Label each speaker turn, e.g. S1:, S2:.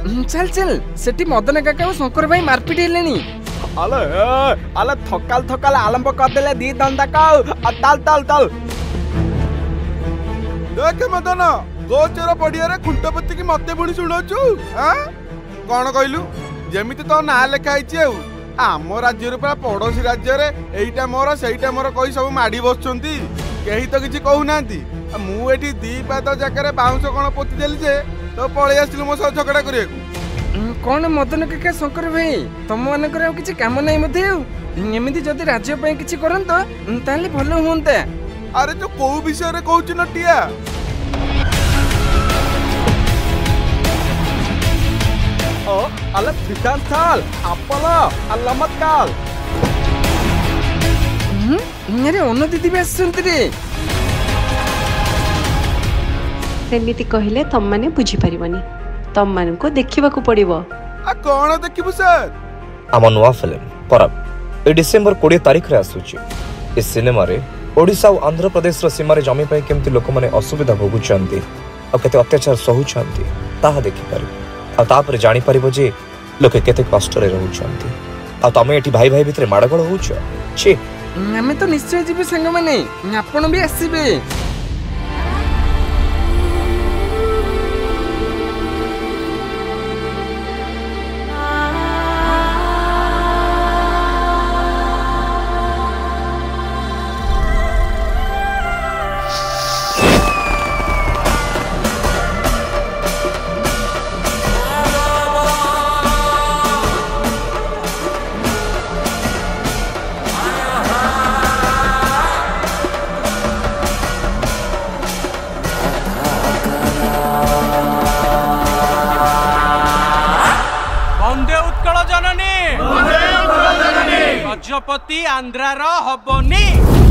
S1: चल चल सेठी मदन काका और शंकर भाई मारपीट हेलेनी।
S2: अले अले थकाल थकाल आरंभ कर देले दी दंदा काउ ताल ताल ताल
S3: देख मदन गोचर पड़िया रे खुंटपति की मते पुणी शुणुचु हां कौन कहलु जेमिति तो ना लेखा आइछि आम राज्य पूरा पड़ोसी राज्य रे एइटा मोर सेइटा मोर कहि सब माडी बसचंती केही तो किछि कहू नांती मु एठी दी पाद जाकरे बाउंस कोन पोति देली जे तो पळे आसिलु मो सब झगड़ा करियाकू।
S1: कौन मदन काका शंकर भाई तुम मानकर आ किछि काम नै मते एमिति जदि राज्य पय किछि करन तो ताले भलो होंता।
S3: अरे तो को विषय रे कहउछि नटिया
S2: ओ अले फिकान थाल अपोलो अलमत काल
S1: अरे ओनो दीदी भी आसुंत रे
S4: सेमिति कहले तम माने बुझी परिबनी तम मान को देखिबा को पड़िबो।
S3: आ कोन देखिबु सर
S5: आम नुआ फिल्म परब ए डिसेंबर 20 तारिख रे आसुची। ए सिनेमा रे ओडिसा और आंध्र प्रदेश रो सीमा रे जमी पय केमति लोक माने असुविधा भोगुचंती आ केते अत्याचार सहुचंती ताहा देखि पारि आ तापर जानि परिबो जे लोके केते कष्ट रे रहउचंती आ तमे एठी भाई भाई भितरे माडगळ होउछ छी
S1: हमें तो निश्चय जीवे संग माने आपण भी आसीबे।
S6: गजपति आंध्रार हबनी।